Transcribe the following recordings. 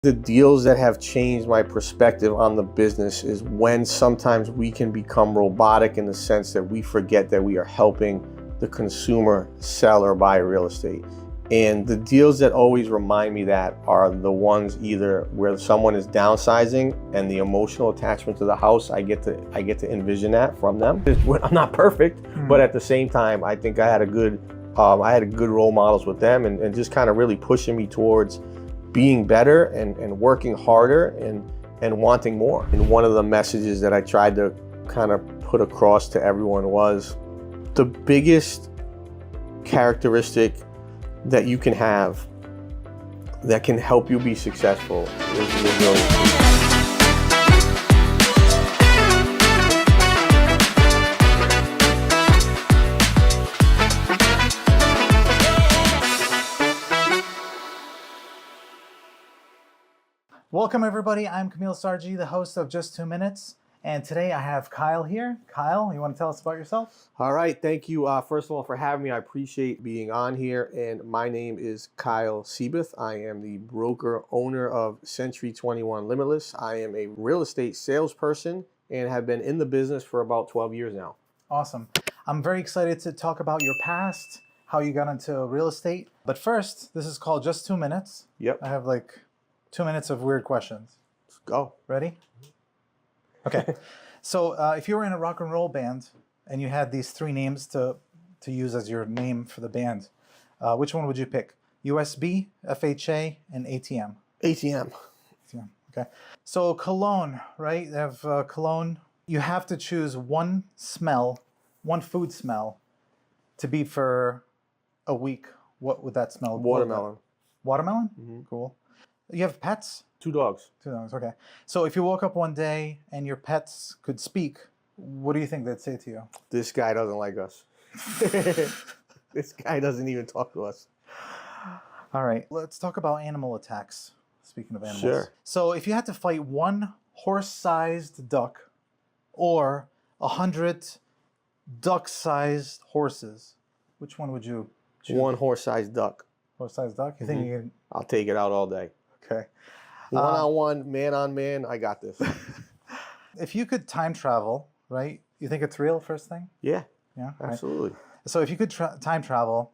The deals that have changed my perspective on the business is when sometimes we can become robotic in the sense that we forget that we are helping the consumer sell or buy real estate. And the deals that always remind me that are the ones either where someone is downsizing and the emotional attachment to the house, I get to envision that from them. I'm not perfect, but at the same time, I think I had a good role models with them and just kind of really pushing me towards being better and working harder and wanting more. And one of the messages that I tried to kind of put across to everyone was the biggest characteristic that you can have that can help you be successful is resilience. Welcome everybody, I'm Kamil Sarji, the host of Just 2 Minutes, and today I have Kyle here. Kyle, you want to tell us about yourself? All right, thank you first of all for having me. I appreciate being on here, and my name is Kyle Seyboth. I am the broker owner of Century 21 Limitless. I am a real estate salesperson and have been in the business for about 12 years now. Awesome. I'm very excited to talk about your past, how you got into real estate, but first, this is called Just 2 Minutes. Yep. I have like 2 minutes of weird questions. Let's go. Ready? Okay. So if you were in a rock and roll band and you had these three names to use as your name for the band, which one would you pick? USB, FHA, and ATM? ATM. ATM. Okay. So cologne, right? They have cologne. You have to choose one smell, one food smell to be for a week. What would that smell? Watermelon. Watermelon? Mm-hmm. Cool. You have pets? 2 dogs. 2 dogs, okay. So if you woke up one day and your pets could speak, what do you think they'd say to you? This guy doesn't like us. This guy doesn't even talk to us. All right, let's talk about animal attacks. Speaking of animals. Sure. So if you had to fight one horse-sized duck or 100 duck-sized horses, which one would you choose? One horse-sized duck. Horse-sized duck? You think you can... I'll take it out all day. Okay. One-on-one, man-on-man, I got this. If you could time travel, right? You think it's real, first thing? Yeah, Yeah, absolutely. Right. So if you could time travel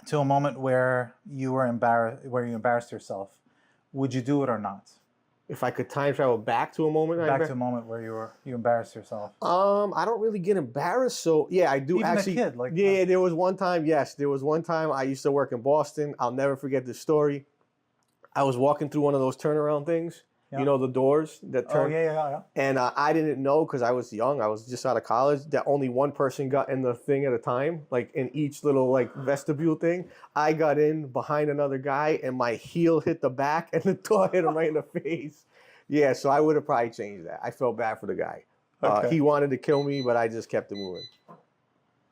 to a moment where you were embarrassed yourself, would you do it or not? If I could time travel back to a moment, Back to a moment where you embarrassed yourself. I don't really get embarrassed, so yeah, I do. Even actually. a kid, like yeah, there was one time. Yes, there was one time I used to work in Boston. I'll never forget this story. I was walking through one of those turnaround things. Yeah. You know, the doors that turn. Oh yeah. And I didn't know because I was young. I was just out of college. That only one person got in the thing at a time, like in each little like vestibule thing. I got in behind another guy, and my heel hit the back, and the door hit him right in the face. Yeah, so I would have probably changed that. I felt bad for the guy. Okay. He wanted to kill me, but I just kept it moving.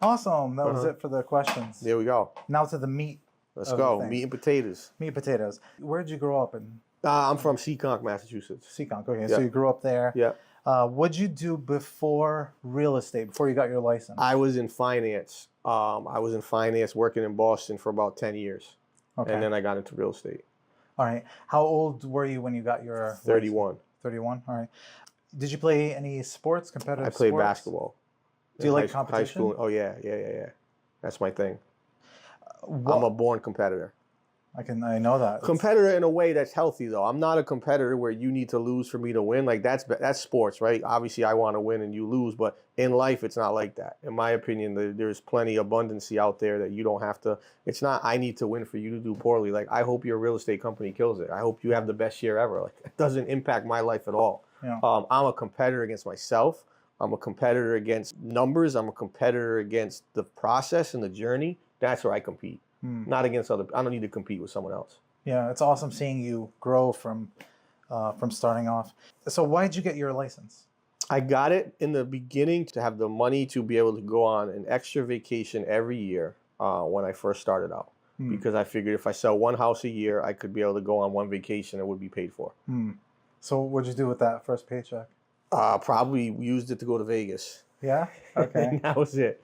Awesome. That was it for the questions. There we go. Now to the meat. Let's go. Meat and potatoes. Meat and potatoes. Where did you grow up in? I'm from Seekonk, Massachusetts. Seekonk. Okay, Yeah. so you grew up there. Yeah. What'd you do before real estate, before you got your license? I was in finance. I was in finance working in Boston for about 10 years. Okay. And then I got into real estate. All right. How old were you when you got your 31. license? 31. All right. Did you play any sports, competitive I played sports? basketball. Do you like High competition? school. Oh, yeah. That's my thing. What? I'm a born competitor. I know that. Competitor in a way that's healthy, though. I'm not a competitor where you need to lose for me to win. Like, that's sports, right? Obviously, I want to win and you lose, but in life, it's not like that. In my opinion, there's plenty of abundancy out there that you don't have to. It's not, I need to win for you to do poorly. Like, I hope your real estate company kills it. I hope you have the best year ever. Like, it doesn't impact my life at all. Yeah. I'm a competitor against myself. I'm a competitor against numbers. I'm a competitor against the process and the journey. That's where I compete. Not against other. I don't need to compete with someone else. Yeah, it's awesome seeing you grow from starting off. So why did you get your license? I got it in the beginning to have the money to be able to go on an extra vacation every year when I first started out. Because I figured if I sell one house a year, I could be able to go on one vacation and would be paid for. So what'd you do with that first paycheck? Probably used it to go to Vegas. Yeah? Okay. And that was it.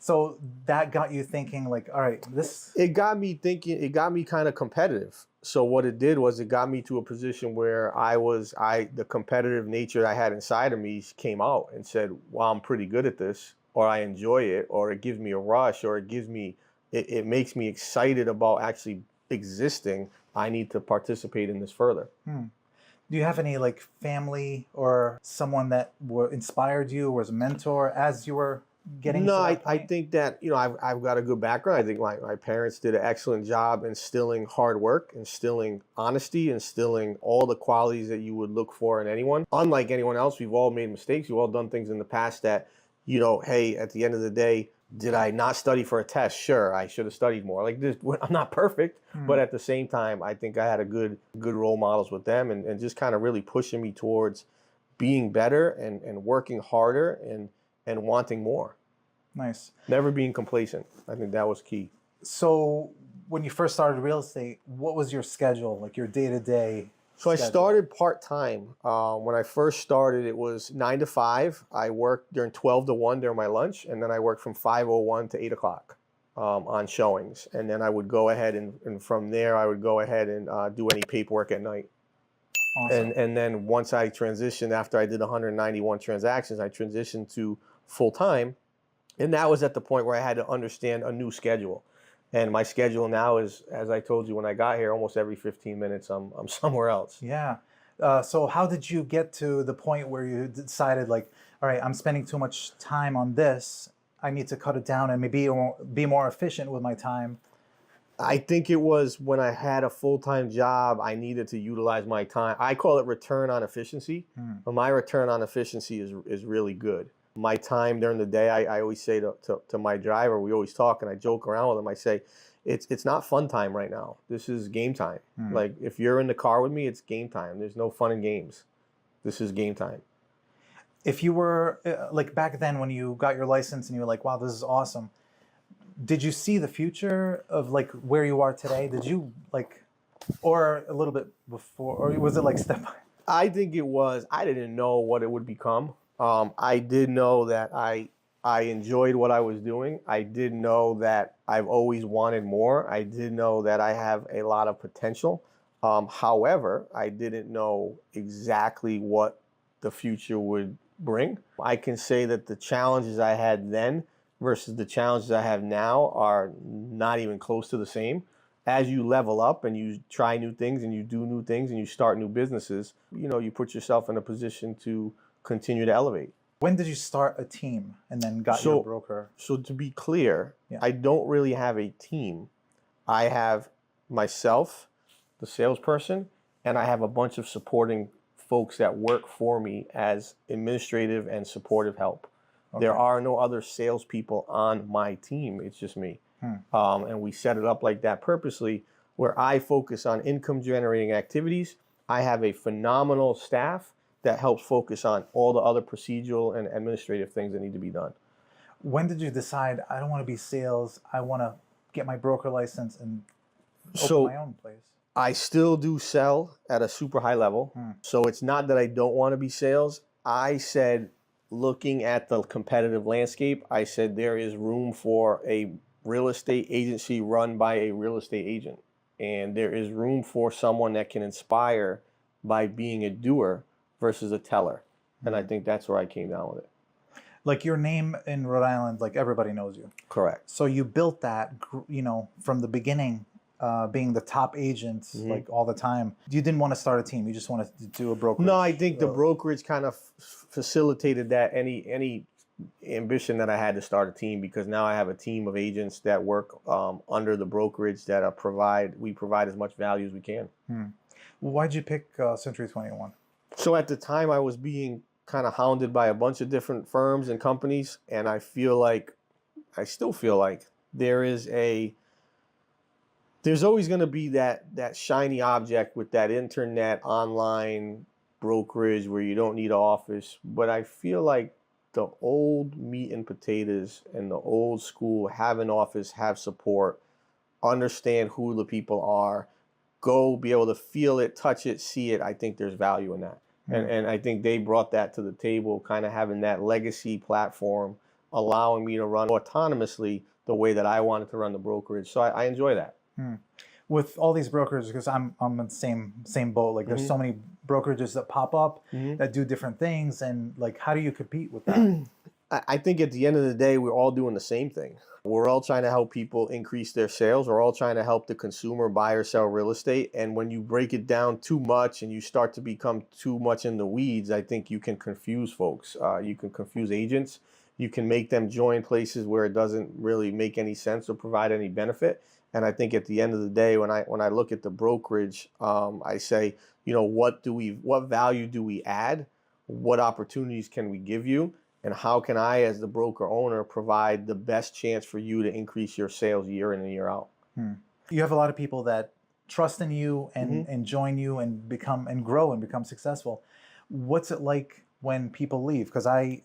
So that got you thinking like, all right, this. It got me thinking, it got me kind of competitive. So what it did was it got me to a position where the competitive nature I had inside of me came out and said, well, I'm pretty good at this, or I enjoy it, or it gives me a rush, or it makes me excited about actually existing. I need to participate in this further. Do you have any like family or someone that inspired you, was a mentor as you were getting No, to that I point? think that, I've got a good background. I think my parents did an excellent job instilling hard work, instilling honesty, instilling all the qualities that you would look for in anyone. Unlike anyone else, we've all made mistakes. We've all done things in the past that, hey, at the end of the day, did I not study for a test? Sure, I should have studied more. Like this, I'm not perfect, but at the same time, I think I had a good role models with them, and just kind of really pushing me towards being better and working harder and wanting more. Nice. Never being complacent. I think that was key. So when you first started real estate, what was your schedule, like your day-to-day So I schedule? started part-time. When I first started, it was 9 to 5. I worked during 12 to 1 during my lunch, and then I worked from 5:01 to 8 o'clock on showings. And then I would go ahead and from there, I would go ahead and do any paperwork at night. Awesome. And then once I transitioned, after I did 191 transactions, I transitioned to full-time. And that was at the point where I had to understand a new schedule. And my schedule now is, as I told you when I got here, almost every 15 minutes I'm somewhere else. Yeah. So how did you get to the point where you decided like, all right, I'm spending too much time on this. I need to cut it down and maybe be more efficient with my time. I think it was when I had a full-time job, I needed to utilize my time. I call it return on efficiency. But my return on efficiency is really good. My time during the day, I always say to my driver, we always talk and I joke around with him. I say, it's not fun time right now. This is game time. Like if you're in the car with me, it's game time. There's no fun in games. This is game time. If you were like back then when you got your license and you were like, wow, this is awesome. Did you see the future of like where you are today? Did you like, or a little bit before, or was it like step by? I think it was, I didn't know what it would become. I did know that I enjoyed what I was doing. I did know that I've always wanted more. I did know that I have a lot of potential. However, I didn't know exactly what the future would bring. I can say that the challenges I had then versus the challenges I have now are not even close to the same. As you level up and you try new things and you do new things and you start new businesses, you put yourself in a position to continue to elevate. When did you start a team and then got your broker? So to be clear, Yeah. I don't really have a team. I have myself, the salesperson, and I have a bunch of supporting folks that work for me as administrative and supportive help. Okay. There are no other salespeople on my team. It's just me. And we set it up like that purposely, where I focus on income generating activities. I have a phenomenal staff that helps focus on all the other procedural and administrative things that need to be done. When did you decide, I don't want to be sales, I want to get my broker license and open my own place? I still do sell at a super high level. So it's not that I don't want to be sales. I said, looking at the competitive landscape, I said there is room for a real estate agency run by a real estate agent. And there is room for someone that can inspire by being a doer versus a teller. And I think that's where I came down with it. Like your name in Rhode Island, like everybody knows you. Correct. So you built that, from the beginning, being the top agent, like all the time. You didn't want to start a team. You just wanted to do a brokerage. No, I think the brokerage kind of facilitated that any ambition that I had to start a team, because now I have a team of agents that work under the brokerage that we provide as much value as we can. Well, why'd you pick Century 21? So at the time I was being kind of hounded by a bunch of different firms and companies, and I still feel like there's always going to be that shiny object with that internet online brokerage where you don't need an office. But I feel like the old meat and potatoes and the old school have an office, have support, understand who the people are, go be able to feel it, touch it, see it. I think there's value in that. And I think they brought that to the table, kind of having that legacy platform allowing me to run autonomously the way that I wanted to run the brokerage. So I enjoy that. With all these brokers, because I'm in the same boat. Like there's so many brokerages that pop up that do different things, and like how do you compete with that? I think at the end of the day, we're all doing the same thing. We're all trying to help people increase their sales. We're all trying to help the consumer buy or sell real estate. And when you break it down too much and you start to become too much in the weeds, I think you can confuse folks. You can confuse agents. You can make them join places where it doesn't really make any sense or provide any benefit. And I think at the end of the day, when I look at the brokerage, I say, what value do we add? What opportunities can we give you? And how can I, as the broker owner, provide the best chance for you to increase your sales year in and year out? You have a lot of people that trust in you and join you and grow and become successful. What's it like when people leave? Because I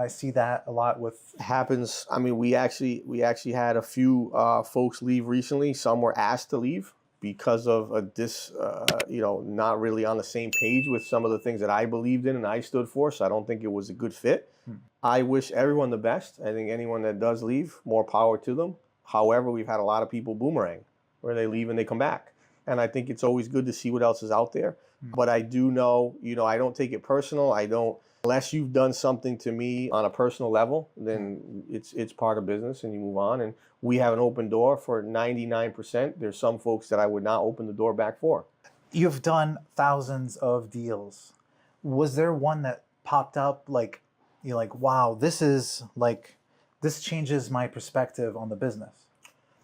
see that a lot with happens. I mean, we actually had a few folks leave recently. Some were asked to leave because of not really on the same page with some of the things that I believed in and I stood for. So I don't think it was a good fit. I wish everyone the best. I think anyone that does leave, more power to them. However, we've had a lot of people boomerang, where they leave and they come back. And I think it's always good to see what else is out there. But I do know, I don't take it personal. Unless you've done something to me on a personal level, then it's part of business and you move on. And we have an open door for 99%. There's some folks that I would not open the door back for. You've done thousands of deals. Was there one that popped up like, you're like, wow, this changes my perspective on the business?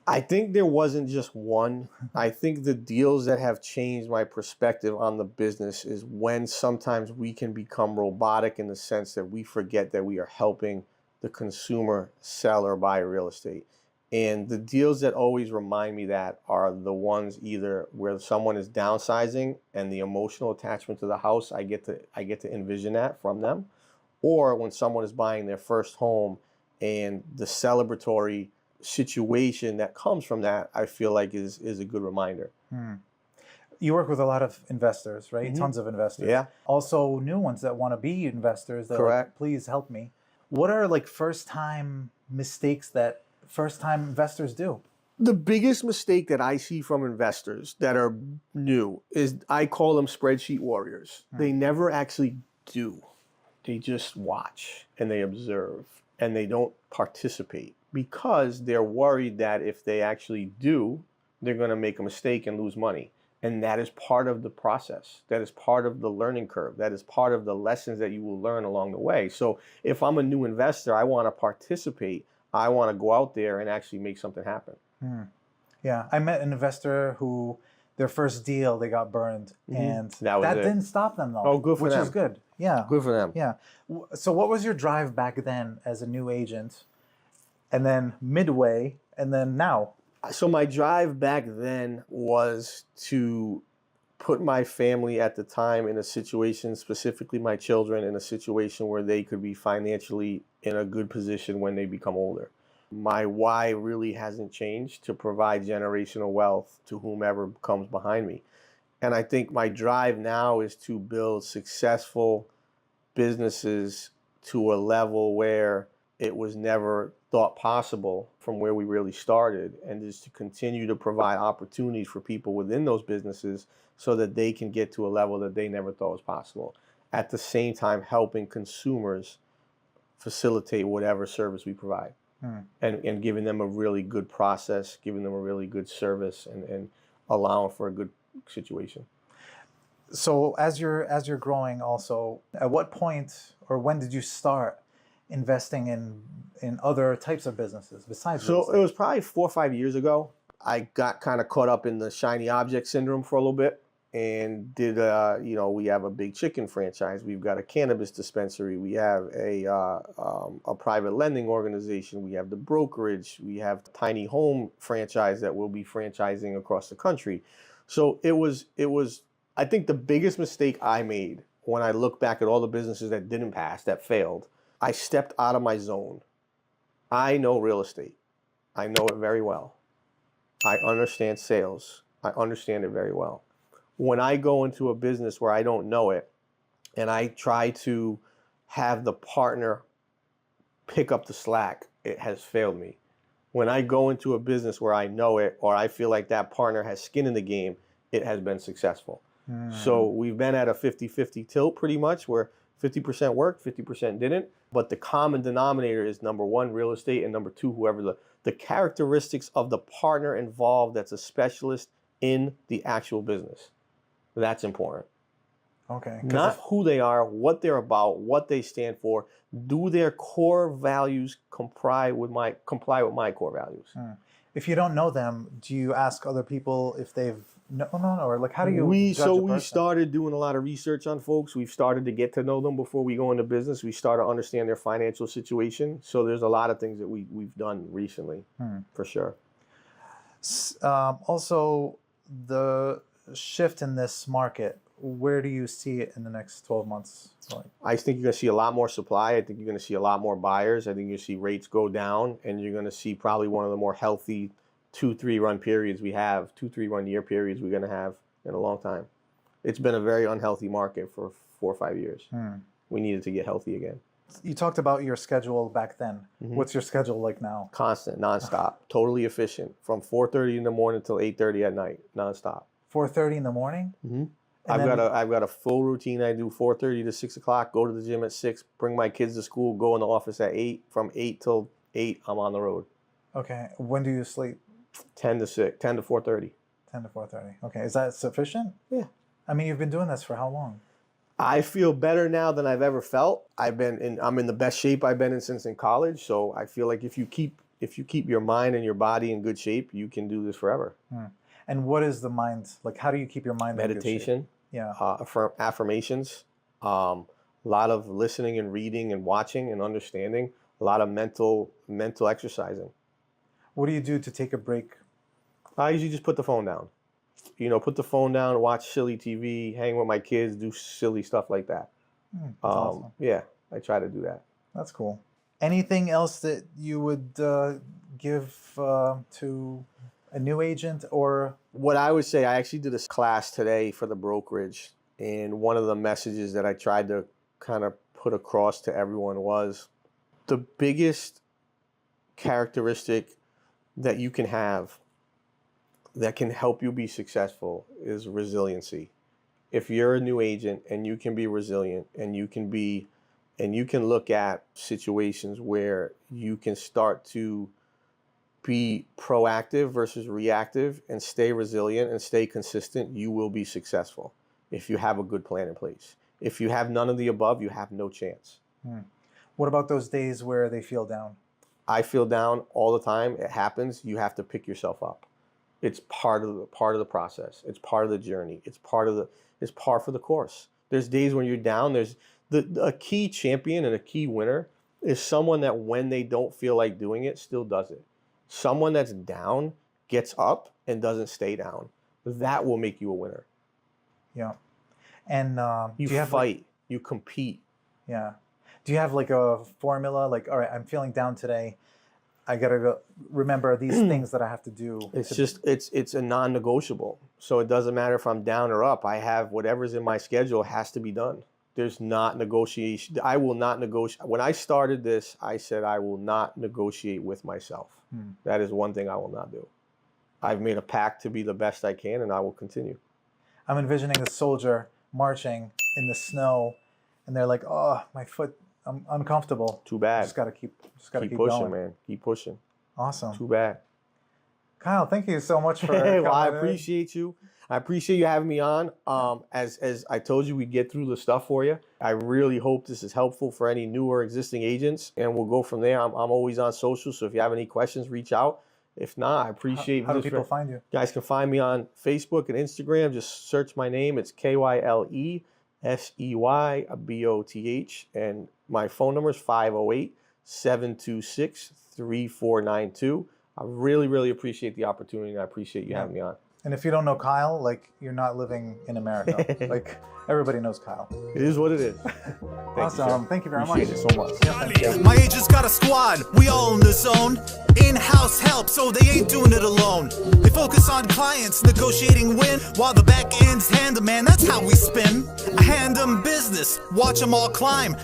I think there wasn't just one. I think the deals that have changed my perspective on the business is when sometimes we can become robotic in the sense that we forget that we are helping the consumer sell or buy real estate. And the deals that always remind me that are the ones either where someone is downsizing and the emotional attachment to the house, I get to envision that from them, or when someone is buying their first home and the celebratory situation that comes from that, I feel like is a good reminder. You work with a lot of investors, right? Tons of investors. Yeah. Also new ones that want to be investors. Correct. Like, please help me. What are like first-time mistakes that first-time investors do? The biggest mistake that I see from investors that are new is I call them spreadsheet warriors. They never actually do. They just watch and they observe and they don't participate because they're worried that if they actually do, they're going to make a mistake and lose money. And that is part of the process. That is part of the learning curve. That is part of the lessons that you will learn along the way. So if I'm a new investor, I want to participate. I want to go out there and actually make something happen. Yeah, I met an investor who their first deal, they got burned. And that didn't stop them though. Oh, good for them. Which is good. Yeah. Good for them. Yeah. So what was your drive back then as a new agent? And then midway, and then now? So my drive back then was to put my family at the time in a situation, specifically my children, in a situation where they could be financially in a good position when they become older. My why really hasn't changed: to provide generational wealth to whomever comes behind me. And I think my drive now is to build successful businesses to a level where it was never thought possible from where we really started, and just to continue to provide opportunities for people within those businesses so that they can get to a level that they never thought was possible. At the same time, helping consumers facilitate whatever service we provide, and giving them a really good process, giving them a really good service, and allowing for a good situation. So as you're growing also, at what point or when did you start investing in other types of businesses besides real estate? So it was probably 4 or 5 years ago. I got kind of caught up in the shiny object syndrome for a little bit, and did we have a big chicken franchise. We've got a cannabis dispensary. We have a private lending organization. We have the brokerage. We have the tiny home franchise that we'll be franchising across the country. So it was. I think the biggest mistake I made when I look back at all the businesses that didn't pass, that failed, I stepped out of my zone. I know real estate. I know it very well. I understand sales. I understand it very well. When I go into a business where I don't know it, and I try to have the partner pick up the slack, it has failed me. When I go into a business where I know it or I feel like that partner has skin in the game, it has been successful. So we've been at a 50-50 tilt pretty much, where 50% worked, 50% didn't. But the common denominator is number one, real estate, and number two, whoever the characteristics of the partner involved that's a specialist in the actual business. That's important. Okay. Not who they are, what they're about, what they stand for. Do their core values comply with my core values? If you don't know them, do you ask other people if they've or like how do you judge a person? We started doing a lot of research on folks. We've started to get to know them before we go into business. We start to understand their financial situation. So there's a lot of things that we've done recently, for sure. Also, the shift in this market, where do you see it in the next 12 months? I think you're going to see a lot more supply. I think you're going to see a lot more buyers. I think you're going to see rates go down, and you're going to see probably one of the more healthy 2-3 run periods we have, 2-3 run year periods we're going to have in a long time. It's been a very unhealthy market for 4 or 5 years. We needed to get healthy again. You talked about your schedule back then. What's your schedule like now? Constant, nonstop, totally efficient, from 4:30 in the morning till 8:30 at night, nonstop. 4:30 in the morning? I've got a full routine. I do 4:30 to 6 o'clock. Go to the gym at 6. Bring my kids to school. Go in the office at 8. From 8 till 8, I'm on the road. Okay. When do you sleep? 10 to 6. 10 to 4:30. 10 to 4:30. Okay. Is that sufficient? Yeah. I mean, you've been doing this for how long? I feel better now than I've ever felt. I'm in the best shape I've been in since in college. So I feel like if you keep your mind and your body in good shape, you can do this forever. And what is the mind like? How do you keep your mind? Meditation. In good shape? Yeah. Affirmations. A lot of listening and reading and watching and understanding. A lot of mental exercising. What do you do to take a break? I usually just put the phone down. Put the phone down, watch silly TV, hang with my kids, do silly stuff like that. Awesome. Yeah, I try to do that. That's cool. Anything else that you would give to a new agent or? What I would say, I actually did a class today for the brokerage, and one of the messages that I tried to kind of put across to everyone was the biggest characteristic that you can have that can help you be successful is resiliency. If you're a new agent and you can be resilient and you can look at situations where you can start to be proactive versus reactive and stay resilient and stay consistent, you will be successful if you have a good plan in place. If you have none of the above, you have no chance. What about those days where they feel down? I feel down all the time. It happens. You have to pick yourself up. It's part of the process. It's part of the journey. It's par for the course. There's days when you're down. There's a key champion and a key winner is someone that when they don't feel like doing it, still does it. Someone that's down gets up and doesn't stay down. That will make you a winner. Yeah. And you fight, you compete. Yeah. Do you have like a formula? Like, all right, I'm feeling down today. I got to go remember these things that I have to do. It's a non-negotiable. So it doesn't matter if I'm down or up. I have whatever's in my schedule has to be done. There's not negotiation. I will not negotiate. When I started this, I said I will not negotiate with myself. That is one thing I will not do. I've made a pact to be the best I can, and I will continue. I'm envisioning a soldier marching in the snow, and they're like, "Oh, my foot, I'm uncomfortable." Too bad. Just gotta keep pushing, going. man. Keep pushing. Awesome. Too bad. Kyle, thank you so much for coming. Well, I appreciate you. I appreciate you having me on. As I told you, we get through the stuff for you. I really hope this is helpful for any new or existing agents, and we'll go from there. I'm always on social, so if you have any questions, reach out. If not, I appreciate. How do people find you? You guys can find me on Facebook and Instagram. Just search my name. It's KyleSeyboth, and my phone number is 508-726-3492. I really, really appreciate the opportunity, and I appreciate you having me on. And if you don't know Kyle, like, you're not living in America. Like, everybody knows Kyle. It is what it is. Awesome. Thank you very much. Appreciate it so much. Yeah, thank you. My agent's got a squad, we all in the zone. In-house help, so they ain't doing it alone. They focus on clients, negotiating win, while the back end's hand 'em, man, that's how we spin. I hand 'em business, watch 'em all climb.